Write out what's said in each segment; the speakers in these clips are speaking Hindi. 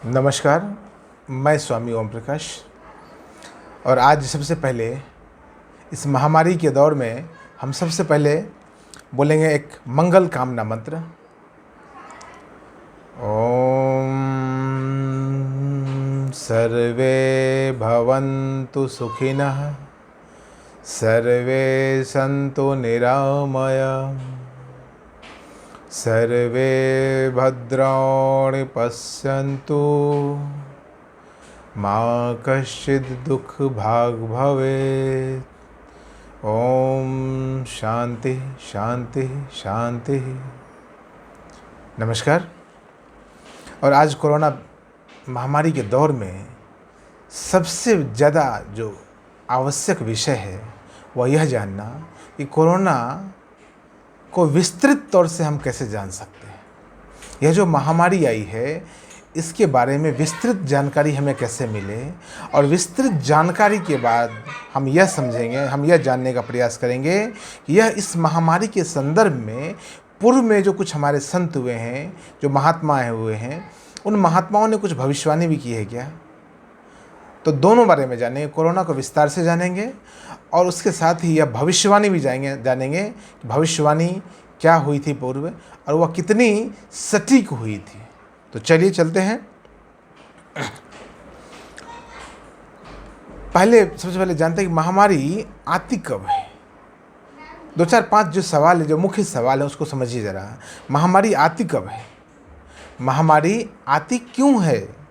नमस्कार। मैं स्वामी ओम प्रकाश और आज सबसे पहले इस महामारी के दौर में हम सबसे पहले बोलेंगे एक मंगल कामना मंत्र। ओम सर्वे भवन्तु सुखिनः, सर्वे सन्तु निरामयाः, सर्वे भद्राणि पश्यन्तु, मा कश्चित् दुःखभाग् भवेत्। ओम शांति शांति शांति। नमस्कार। और आज कोरोना महामारी के दौर में सबसे ज़्यादा जो आवश्यक विषय है वह यह जानना कि कोरोना को विस्तृत तौर से हम कैसे जान सकते हैं। यह जो महामारी आई है इसके बारे में विस्तृत जानकारी हमें कैसे मिले, और विस्तृत जानकारी के बाद हम यह समझेंगे, हम यह जानने का प्रयास करेंगे कि यह इस महामारी के संदर्भ में पूर्व में जो कुछ हमारे संत हुए हैं, जो महात्मा हुए हैं, उन महात्माओं ने कुछ भविष्यवाणी भी की है क्या। तो दोनों बारे में जानेंगे, कोरोना को विस्तार से जानेंगे और उसके साथ ही यह भविष्यवाणी भी जानेंगे कि भविष्यवाणी क्या हुई थी पूर्व और वह कितनी सटीक हुई थी। तो चलिए चलते हैं। सबसे पहले जानते हैं कि महामारी आती कब है। 2-4-5 जो सवाल है, जो मुख्य सवाल है, उसको समझिए ज़रा। महामारी आती कब है, महामारी आती क्यों है,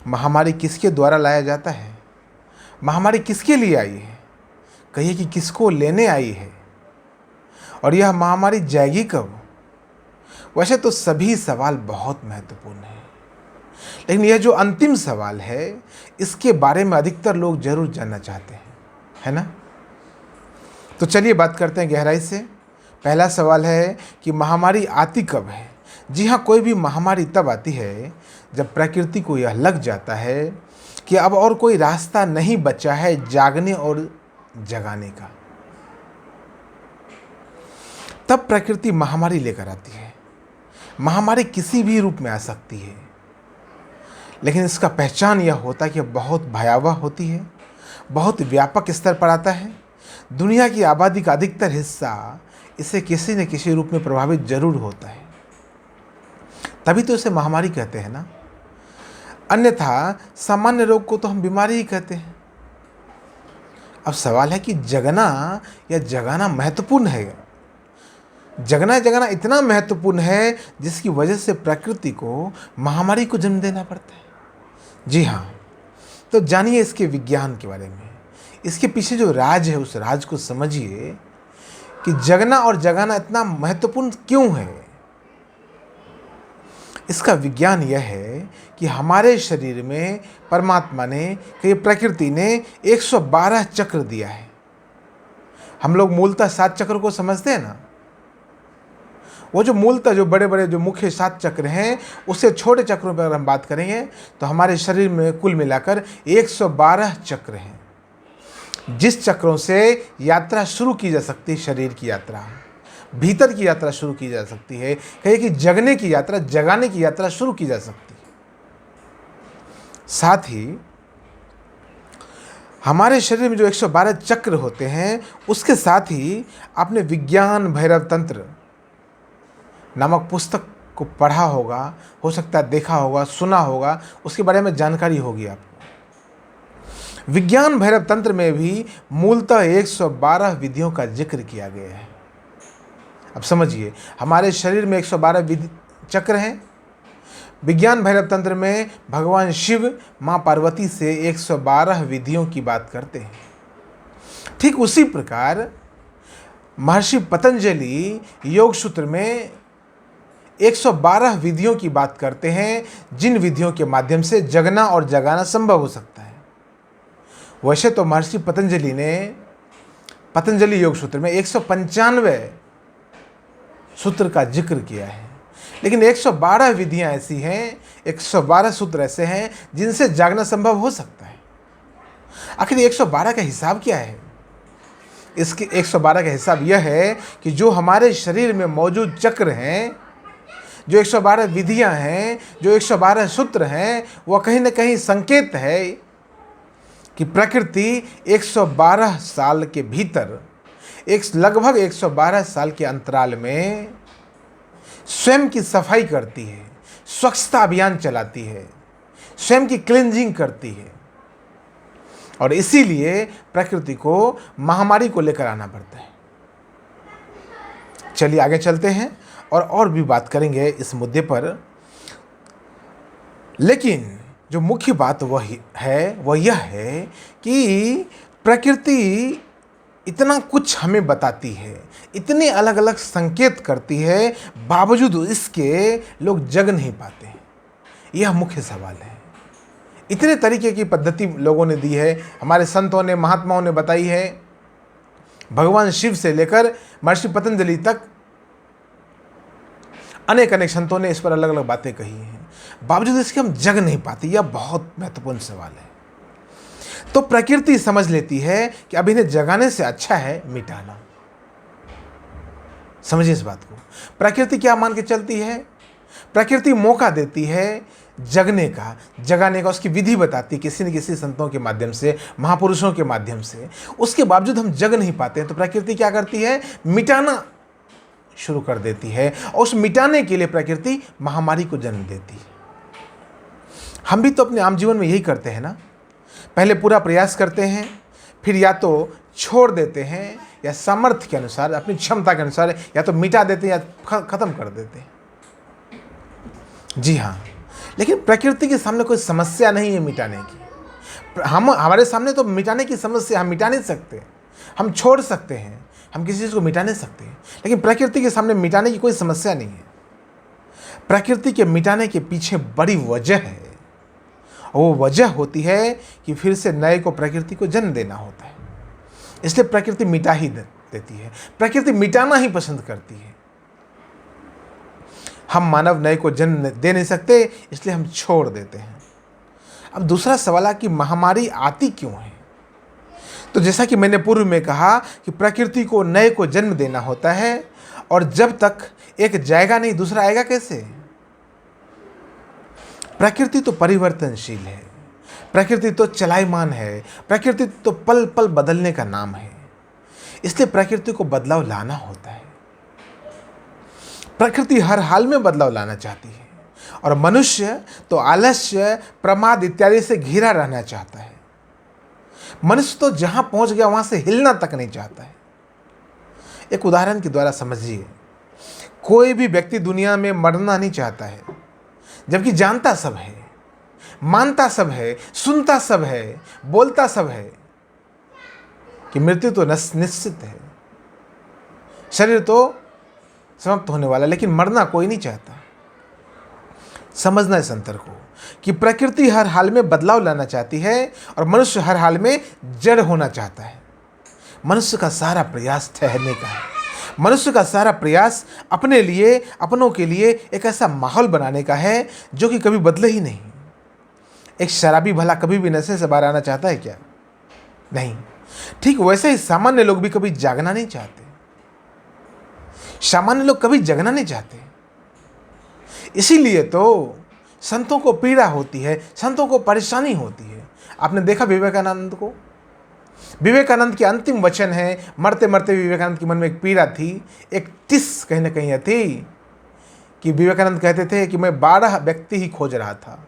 महामारी किसके द्वारा लाया जाता है, महामारी किसके लिए आई है, कहिए कि किसको लेने आई है, और यह महामारी जाएगी कब। वैसे तो सभी सवाल बहुत महत्वपूर्ण हैं, लेकिन यह जो अंतिम सवाल है इसके बारे में अधिकतर लोग जरूर जानना चाहते हैं, है ना। तो चलिए बात करते हैं गहराई से। पहला सवाल है कि महामारी आती कब है। जी हाँ, कोई भी महामारी तब आती है जब प्रकृति को यह लग जाता है कि अब और कोई रास्ता नहीं बचा है जागने और जगाने का। तब प्रकृति महामारी लेकर आती है। महामारी किसी भी रूप में आ सकती है, लेकिन इसका पहचान यह होता है कि बहुत भयावह होती है, बहुत व्यापक स्तर पर आता है। दुनिया की आबादी का अधिकतर हिस्सा इसे किसी न किसी रूप में प्रभावित जरूर होता है, तभी तो इसे महामारी कहते हैं ना। अन्यथा सामान्य रोग को तो हम बीमारी ही कहते हैं। अब सवाल है कि जगना या जगाना महत्वपूर्ण है। जगना इतना महत्वपूर्ण है जिसकी वजह से प्रकृति को महामारी को जन्म देना पड़ता है। जी हाँ, तो जानिए इसके विज्ञान के बारे में, इसके पीछे जो राज है उस राज को समझिए कि जगना और जगाना इतना महत्वपूर्ण क्यों है। इसका विज्ञान यह है कि हमारे शरीर में परमात्मा ने, कि प्रकृति ने 112 चक्र दिया है। हम लोग मूलतः 7 चक्र को समझते हैं ना। वो जो मूलतः जो बड़े बड़े जो मुख्य 7 चक्र हैं, उससे छोटे चक्रों पर अगर हम बात करेंगे तो हमारे शरीर में कुल मिलाकर 112 चक्र हैं, जिस चक्रों से यात्रा शुरू की जा सकती है। शरीर की यात्रा, भीतर की यात्रा शुरू की जा सकती है। कहिए कि जगने की यात्रा, जगाने की यात्रा शुरू की जा सकती है। साथ ही हमारे शरीर में जो 112 चक्र होते हैं, उसके साथ ही आपने विज्ञान भैरव तंत्र नामक पुस्तक को पढ़ा होगा, हो सकता है देखा होगा, सुना होगा, उसके बारे में जानकारी होगी आपको। विज्ञान भैरव तंत्र में भी मूलतः 112 विधियों का जिक्र किया गया है। अब समझिए, हमारे शरीर में 112 चक्र हैं। विज्ञान भैरव तंत्र में भगवान शिव माँ पार्वती से 112 विधियों की बात करते हैं। ठीक उसी प्रकार महर्षि पतंजलि योग सूत्र में 112 विधियों की बात करते हैं, जिन विधियों के माध्यम से जगना और जगाना संभव हो सकता है। वैसे तो महर्षि पतंजलि ने पतंजलि योग सूत्र में 195 सूत्र का जिक्र किया है, लेकिन 112 विधियां ऐसी हैं, 112 सूत्र ऐसे हैं जिनसे जागना संभव हो सकता है। आखिर 112 का हिसाब क्या है। इसके 112 का हिसाब यह है कि जो हमारे शरीर में मौजूद चक्र हैं, जो 112 विधियां हैं, जो 112 सूत्र हैं, वह कहीं ना कहीं संकेत है कि प्रकृति 112 साल के भीतर, लगभग 112 साल के अंतराल में स्वयं की सफाई करती है, स्वच्छता अभियान चलाती है, स्वयं की क्लींजिंग करती है। और इसीलिए प्रकृति को महामारी को लेकर आना पड़ता है। चलिए आगे चलते हैं और भी बात करेंगे इस मुद्दे पर। लेकिन जो मुख्य बात वह यह है कि प्रकृति इतना कुछ हमें बताती है, इतने अलग अलग संकेत करती है, बावजूद इसके लोग जग नहीं पाते हैं। यह मुख्य सवाल है। इतने तरीके की पद्धति लोगों ने दी है, हमारे संतों ने, महात्माओं ने बताई है, भगवान शिव से लेकर महर्षि पतंजलि तक अनेक अनेक संतों ने इस पर अलग अलग बातें कही हैं, बावजूद इसके हम जग नहीं पाते। यह बहुत महत्वपूर्ण सवाल है। तो प्रकृति समझ लेती है कि अब इन्हें जगाने से अच्छा है मिटाना। समझिए इस बात को। प्रकृति क्या मान के चलती है? प्रकृति मौका देती है जगने का, जगाने का, उसकी विधि बताती किसी न किसी संतों के माध्यम से, महापुरुषों के माध्यम से। उसके बावजूद हम जग नहीं पाते हैं, तो प्रकृति क्या करती है? मिटाना शुरू कर देती है। और उस मिटाने के लिए प्रकृति महामारी को जन्म देती है। हम भी तो अपने आम जीवन में यही करते हैं ना। पहले पूरा प्रयास करते हैं, फिर या तो छोड़ देते हैं, या सामर्थ्य के अनुसार, अपनी क्षमता के अनुसार या तो मिटा देते हैं या खत्म कर देते हैं। जी हाँ, लेकिन प्रकृति के सामने कोई समस्या नहीं है मिटाने की। हमारे सामने तो मिटाने की समस्या, हम मिटा नहीं सकते, हम छोड़ सकते हैं, हम किसी चीज़ को मिटा नहीं सकते। लेकिन प्रकृति के सामने मिटाने की कोई समस्या नहीं है। प्रकृति के मिटाने के पीछे बड़ी वजह है। वो वजह होती है कि फिर से नए को, प्रकृति को जन्म देना होता है। इसलिए प्रकृति मिटा ही देती है। प्रकृति मिटाना ही पसंद करती है। हम मानव नए को जन्म दे नहीं सकते, इसलिए हम छोड़ देते हैं। अब दूसरा सवाल है कि महामारी आती क्यों है? तो जैसा कि मैंने पूर्व में कहा कि प्रकृति को नए को जन्म देना होता है, और जब तक एक जाएगा नहीं दूसरा आएगा कैसे? प्रकृति तो परिवर्तनशील है, प्रकृति तो चलायमान है, प्रकृति तो पल पल बदलने का नाम है। इसलिए प्रकृति को बदलाव लाना होता है। प्रकृति हर हाल में बदलाव लाना चाहती है, और मनुष्य तो आलस्य, प्रमाद इत्यादि से घिरा रहना चाहता है। मनुष्य तो जहां पहुंच गया वहां से हिलना तक नहीं चाहता है। एक उदाहरण के द्वारा समझिए, कोई भी व्यक्ति दुनिया में मरना नहीं चाहता है, जबकि जानता सब है, मानता सब है, सुनता सब है, बोलता सब है कि मृत्यु तो निश्चित है, शरीर तो समाप्त होने वाला, लेकिन मरना कोई नहीं चाहता। समझना इस अंतर को कि प्रकृति हर हाल में बदलाव लाना चाहती है, और मनुष्य हर हाल में जड़ होना चाहता है। मनुष्य का सारा प्रयास ठहरने का है। मनुष्य का सारा प्रयास अपने लिए, अपनों के लिए एक ऐसा माहौल बनाने का है जो कि कभी बदले ही नहीं। एक शराबी भला कभी भी नशे से बाहर आना चाहता है क्या? नहीं। ठीक वैसे ही सामान्य लोग भी कभी जागना नहीं चाहते। सामान्य लोग कभी जगना नहीं चाहते। इसीलिए तो संतों को पीड़ा होती है, संतों को परेशानी होती है। आपने देखा विवेकानंद को? विवेकानंद के अंतिम वचन है, मरते मरते विवेकानंद के मन में एक पीड़ा थी, एक टिस कहीं ना कहीं थी कि विवेकानंद कहते थे कि मैं 12 व्यक्ति ही खोज रहा था।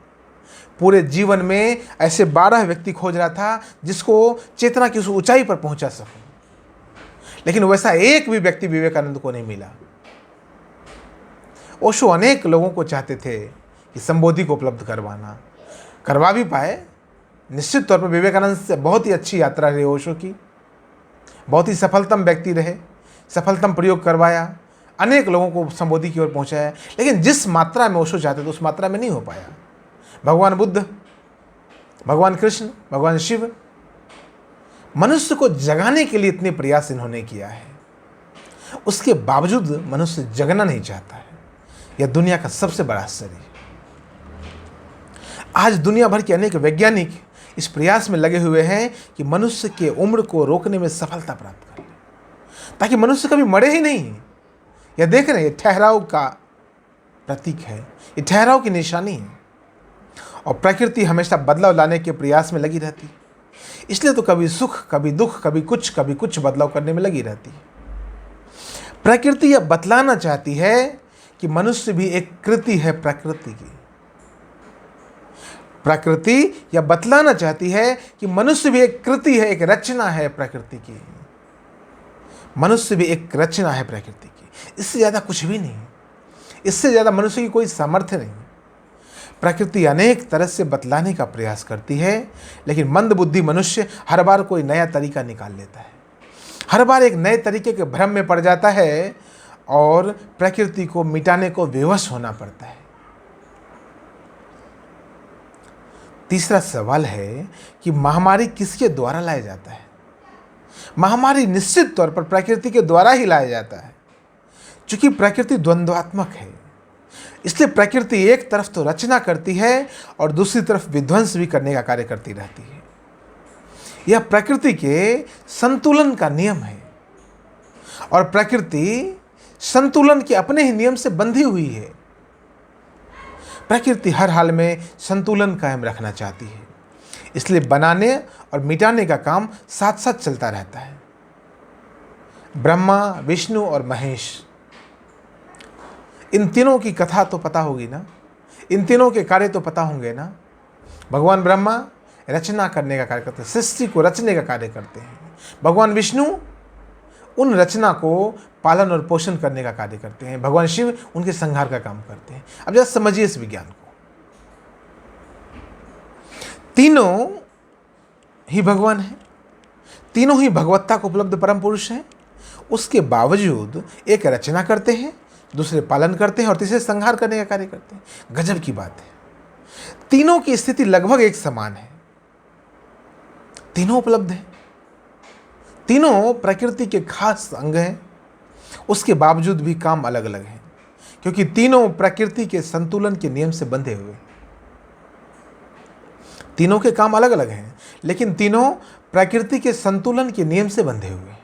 पूरे जीवन में ऐसे 12 व्यक्ति खोज रहा था जिसको चेतना की उस ऊंचाई पर पहुंचा सकूं, लेकिन वैसा एक भी व्यक्ति विवेकानंद को नहीं मिला। ओशो अनेक लोगों को चाहते थे कि संबोधि को उपलब्ध करवाना, करवा भी पाए। निश्चित तौर पर विवेकानंद से बहुत ही अच्छी यात्रा रही ओशो की, बहुत ही सफलतम व्यक्ति रहे, सफलतम प्रयोग करवाया, अनेक लोगों को संबोधि की ओर पहुंचाया, लेकिन जिस मात्रा में ओशो चाहते थे उस मात्रा में नहीं हो पाया। भगवान बुद्ध, भगवान कृष्ण, भगवान शिव, मनुष्य को जगाने के लिए इतने प्रयास इन्होंने किया है, उसके बावजूद मनुष्य जगना नहीं चाहता है। यह दुनिया का सबसे बड़ा आश्चर्य है। आज दुनिया भर के अनेक वैज्ञानिक इस प्रयास में लगे हुए हैं कि मनुष्य के उम्र को रोकने में सफलता प्राप्त कर ले, ताकि मनुष्य कभी मरे ही नहीं। यह देख रहे हैं ठहराव का प्रतीक है, ये ठहराव की निशानी है। और प्रकृति हमेशा बदलाव लाने के प्रयास में लगी रहती है, इसलिए तो कभी सुख, कभी दुख, कभी कुछ बदलाव करने में लगी रहती है। प्रकृति यह बतलाना चाहती है कि मनुष्य भी एक कृति है प्रकृति की। प्रकृति यह बतलाना चाहती है कि मनुष्य भी एक कृति है, एक रचना है प्रकृति की। मनुष्य भी एक रचना है प्रकृति की, इससे ज़्यादा कुछ भी नहीं, इससे ज़्यादा मनुष्य की कोई सामर्थ्य नहीं। प्रकृति अनेक तरह से बतलाने का प्रयास करती है, लेकिन मंदबुद्धि मनुष्य हर बार कोई नया तरीका निकाल लेता है, हर बार एक नए तरीके के भ्रम में पड़ जाता है और प्रकृति को मिटाने को विवश होना पड़ता है। तीसरा सवाल है कि महामारी किसके द्वारा लाया जाता है। महामारी निश्चित तौर पर प्रकृति के द्वारा ही लाया जाता है, क्योंकि प्रकृति द्वंद्वात्मक है। इसलिए प्रकृति एक तरफ तो रचना करती है और दूसरी तरफ विध्वंस भी करने का कार्य करती रहती है। यह प्रकृति के संतुलन का नियम है और प्रकृति संतुलन के अपने ही नियम से बंधी हुई है। प्रकृति हर हाल में संतुलन कायम रखना चाहती है, इसलिए बनाने और मिटाने का काम साथ साथ चलता रहता है। ब्रह्मा, विष्णु और महेश, इन तीनों की कथा तो पता होगी ना, इन तीनों के कार्य तो पता होंगे ना। भगवान ब्रह्मा रचना करने का कार्य करते हैं, सृष्टि को रचने का कार्य करते हैं। भगवान विष्णु उन रचना को पालन और पोषण करने का कार्य करते हैं। भगवान शिव उनके संहार का काम करते हैं। अब जरा समझिए इस विज्ञान को। तीनों ही भगवान हैं, तीनों ही भगवत्ता को उपलब्ध परम पुरुष हैं। उसके बावजूद एक रचना करते हैं, दूसरे पालन करते हैं और तीसरे संहार करने का कार्य करते हैं। गजब की बात है, तीनों की स्थिति लगभग एक समान है, तीनों उपलब्ध हैं, तीनों प्रकृति के खास अंग हैं। उसके बावजूद भी काम अलग अलग हैं, क्योंकि तीनों प्रकृति के संतुलन के नियम से बंधे हुए। तीनों के काम अलग अलग हैं, लेकिन तीनों प्रकृति के संतुलन के नियम से बंधे हुए।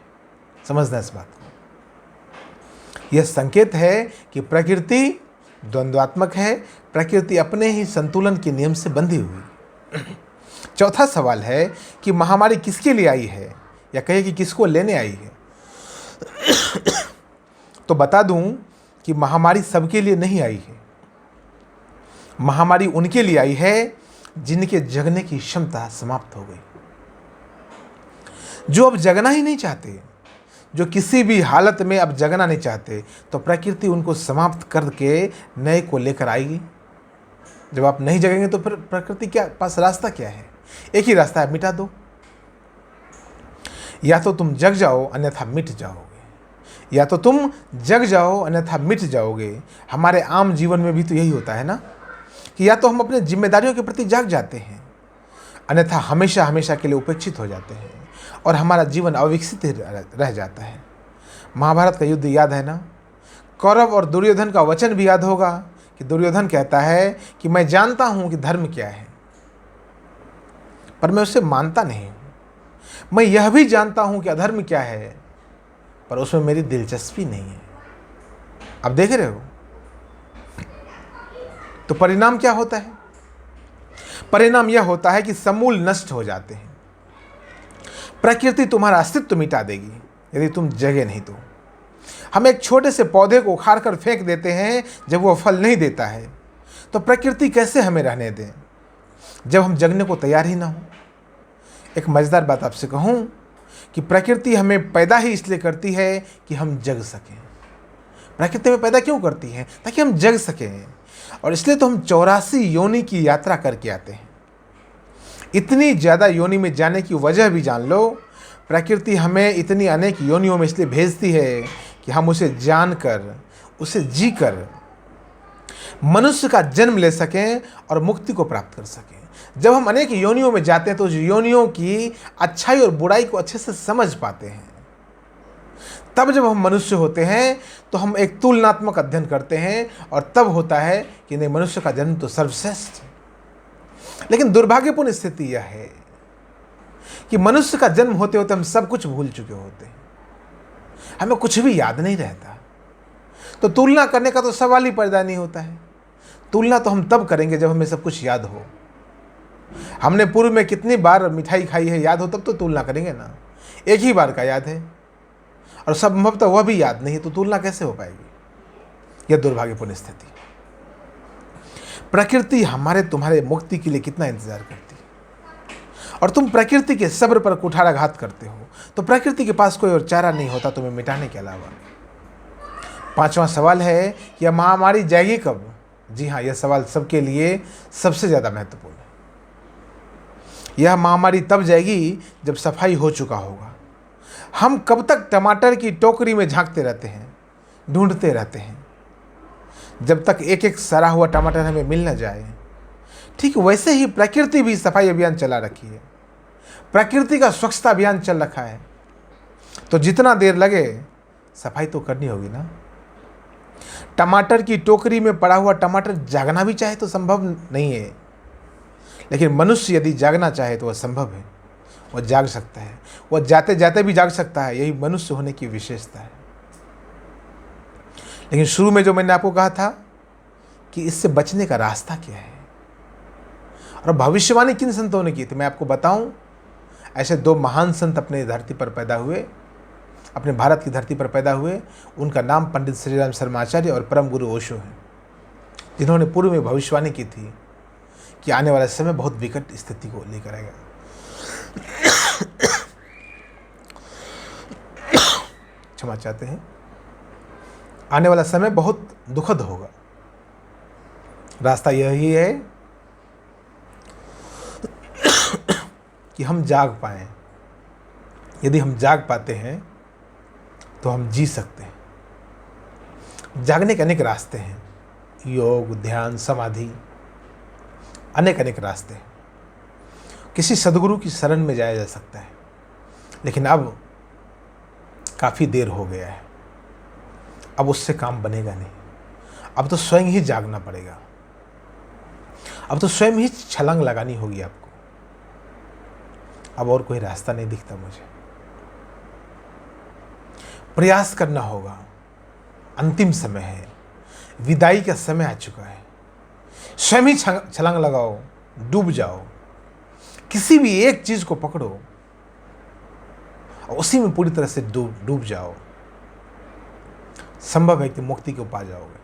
समझना इस बात को। यह संकेत है कि प्रकृति द्वंद्वात्मक है, प्रकृति अपने ही संतुलन के नियम से बंधी हुई। चौथा सवाल है कि महामारी किसके लिए आई है, या कहे कि किसको लेने आई है। तो बता दूं कि महामारी सबके लिए नहीं आई है। महामारी उनके लिए आई है जिनके जगने की क्षमता समाप्त हो गई, जो अब जगना ही नहीं चाहते, जो किसी भी हालत में अब जगना नहीं चाहते, तो प्रकृति उनको समाप्त करके नए को लेकर आएगी। जब आप नहीं जगेंगे तो फिर प्रकृति क्या पास रास्ता क्या है? एक ही रास्ता है, मिटा दो। या तो तुम जग जाओ अन्यथा मिट जाओगे, या तो तुम जग जाओ अन्यथा मिट जाओगे। हमारे आम जीवन में भी तो यही होता है ना, कि या तो हम अपने जिम्मेदारियों के प्रति जाग जाते हैं, अन्यथा हमेशा हमेशा के लिए उपेक्षित हो जाते हैं और हमारा जीवन अविकसित रह जाता है। महाभारत का युद्ध याद है ना? कौरव और दुर्योधन का वचन भी याद होगा कि दुर्योधन कहता है कि मैं जानता हूं कि धर्म क्या है, पर मैं उसे मानता नहीं हूं। मैं यह भी जानता हूं कि अधर्म क्या है, पर उसमें मेरी दिलचस्पी नहीं है। अब देख रहे हो, तो परिणाम क्या होता है? परिणाम यह होता है कि समूल नष्ट हो जाते हैं। प्रकृति तुम्हारा अस्तित्व मिटा देगी यदि तुम जगे नहीं तो। हम एक छोटे से पौधे को उखाड़ कर फेंक देते हैं जब वो फल नहीं देता है, तो प्रकृति कैसे हमें रहने दें जब हम जगने को तैयार ही ना हो। एक मजेदार बात आपसे कहूं कि प्रकृति हमें पैदा ही इसलिए करती है कि हम जग सकें। प्रकृति में पैदा क्यों करती है? ताकि हम जग सकें, और इसलिए तो हम 84 योनि की यात्रा करके आते हैं। इतनी ज़्यादा योनि में जाने की वजह भी जान लो। प्रकृति हमें इतनी अनेक योनियों में इसलिए भेजती है कि हम उसे जानकर, उसे जीकर मनुष्य का जन्म ले सकें और मुक्ति को प्राप्त कर सकें। जब हम अनेक योनियों में जाते हैं तो उस योनियों की अच्छाई और बुराई को अच्छे से समझ पाते हैं। तब जब हम मनुष्य होते हैं तो हम एक तुलनात्मक अध्ययन करते हैं, और तब होता है कि नहीं, मनुष्य का जन्म तो सर्वश्रेष्ठ है। लेकिन दुर्भाग्यपूर्ण स्थिति यह है कि मनुष्य का जन्म होते होते हम सब कुछ भूल चुके होते हैं, हमें कुछ भी याद नहीं रहता। तो तुलना करने का तो सवाल ही पैदा नहीं होता है। तुलना तो हम तब करेंगे जब हमें सब कुछ याद हो। हमने पूर्व में कितनी बार मिठाई खाई है याद हो, तब तो तुलना करेंगे ना। एक ही बार का याद है और संभवतः वह भी याद नहीं, तो तुलना कैसे हो पाएगी? यह दुर्भाग्यपूर्ण स्थिति। प्रकृति हमारे तुम्हारे मुक्ति के लिए कितना इंतजार करती है, और तुम प्रकृति के सब्र पर कुठाराघात करते हो, तो प्रकृति के पास कोई और चारा नहीं होता तुम्हें मिटाने के अलावा। पांचवा सवाल है, यह महामारी जाएगी कब? जी हाँ, यह सवाल सबके लिए सबसे ज़्यादा महत्वपूर्ण है। यह महामारी तब जाएगी जब सफाई हो चुका होगा। हम कब तक टमाटर की टोकरी में झांकते रहते हैं, ढूंढते रहते हैं, जब तक एक एक सड़ा हुआ टमाटर हमें मिल न जाए। ठीक वैसे ही प्रकृति भी सफाई अभियान चला रखी है। प्रकृति का स्वच्छता अभियान चल रखा है, तो जितना देर लगे सफाई तो करनी होगी ना। टमाटर की टोकरी में पड़ा हुआ टमाटर जागना भी चाहे तो संभव नहीं है, लेकिन मनुष्य यदि जागना चाहे तो वह संभव है। वह जाग सकता है, वह जाते जाते भी जाग सकता है। यही मनुष्य होने की विशेषता है। लेकिन शुरू में जो मैंने आपको कहा था कि इससे बचने का रास्ता क्या है, और भविष्यवाणी किन संतों ने की थी, मैं आपको बताऊं। ऐसे दो महान संत अपने धरती पर पैदा हुए, अपने भारत की धरती पर पैदा हुए। उनका नाम पंडित श्रीराम शर्माचार्य और परम गुरु ओशो है, जिन्होंने पूर्व में भविष्यवाणी की थी कि आने वाला समय बहुत विकट स्थिति को लेकर आएगा। क्षमा चाहते हैं। आने वाला समय बहुत दुखद होगा। रास्ता यही है कि हम जाग पाएं। यदि हम जाग पाते हैं तो हम जी सकते हैं। जागने के अनेक रास्ते हैं, योग, ध्यान, समाधि, अनेक रास्ते हैं। किसी सदगुरु की शरण में जाया जा सकता है, लेकिन अब काफ़ी देर हो गया है। अब उससे काम बनेगा नहीं। अब तो स्वयं ही जागना पड़ेगा। अब तो स्वयं ही छलांग लगानी होगी आपको। अब और कोई रास्ता नहीं दिखता मुझे। प्रयास करना होगा। अंतिम समय है, विदाई का समय आ चुका है। स्वयं ही छलांग लगाओ, डूब जाओ। किसी भी एक चीज को पकड़ो और उसी में पूरी तरह से डूब जाओ। संभव है कि मुक्ति को पा जाओगे,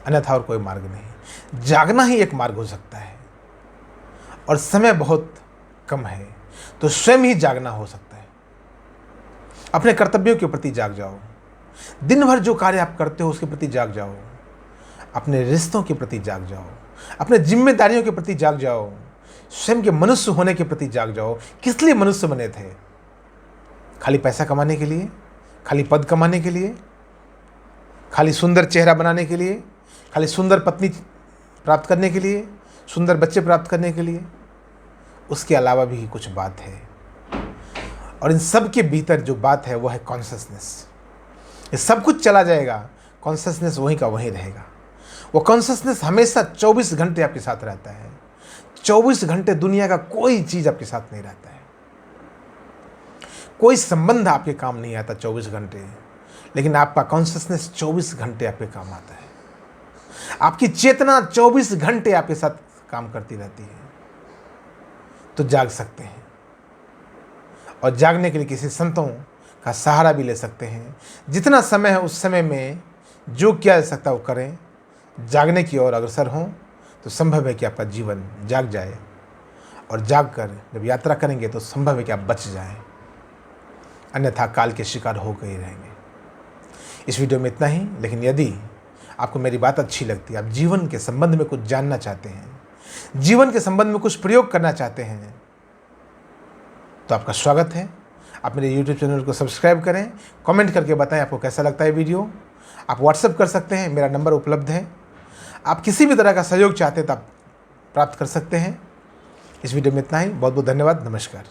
अन्यथा और कोई मार्ग नहीं। जागना ही एक मार्ग हो सकता है, और समय बहुत कम है, तो स्वयं ही जागना हो सकता है। अपने कर्तव्यों के प्रति जाग जाओ। दिन भर जो कार्य आप करते हो उसके प्रति जाग जाओ। अपने रिश्तों के प्रति जाग जाओ। अपने जिम्मेदारियों के प्रति जाग जाओ। स्वयं के मनुष्य होने के प्रति जाग जाओ। किस लिए मनुष्य बने थे? खाली पैसा कमाने के लिए? खाली पद कमाने के लिए? खाली सुंदर चेहरा बनाने के लिए? खाली सुंदर पत्नी प्राप्त करने के लिए? सुंदर बच्चे प्राप्त करने के लिए? उसके अलावा भी कुछ बात है, और इन सब के भीतर जो बात है वो है कॉन्शसनेस। ये सब कुछ चला जाएगा, कॉन्शसनेस वहीं का वहीं रहेगा। वो कॉन्शसनेस हमेशा 24 घंटे आपके साथ रहता है। 24 घंटे दुनिया का कोई चीज़ आपके साथ नहीं रहता है। कोई संबंध आपके काम नहीं आता 24 घंटे, लेकिन आपका कॉन्शसनेस 24 घंटे आपके काम आता है। आपकी चेतना 24 घंटे आपके साथ काम करती रहती है। तो जाग सकते हैं, और जागने के लिए किसी संतों का सहारा भी ले सकते हैं। जितना समय है उस समय में जो किया जा सकता है वो करें। जागने की ओर अग्रसर हों तो संभव है कि आपका जीवन जाग जाए, और जाग कर जब यात्रा करेंगे तो संभव है कि आप बच जाएं, अन्यथा काल के शिकार होकर ही रहेंगे। इस वीडियो में इतना ही, लेकिन यदि आपको मेरी बात अच्छी लगती है, आप जीवन के संबंध में कुछ जानना चाहते हैं, जीवन के संबंध में कुछ प्रयोग करना चाहते हैं, तो आपका स्वागत है। आप मेरे YouTube चैनल को सब्सक्राइब करें, कमेंट करके बताएं आपको कैसा लगता है वीडियो। आप व्हाट्सएप कर सकते हैं, मेरा नंबर उपलब्ध है। आप किसी भी तरह का सहयोग चाहते हैं तो आप प्राप्त कर सकते हैं। इस वीडियो में इतना ही। बहुत बहुत धन्यवाद। नमस्कार।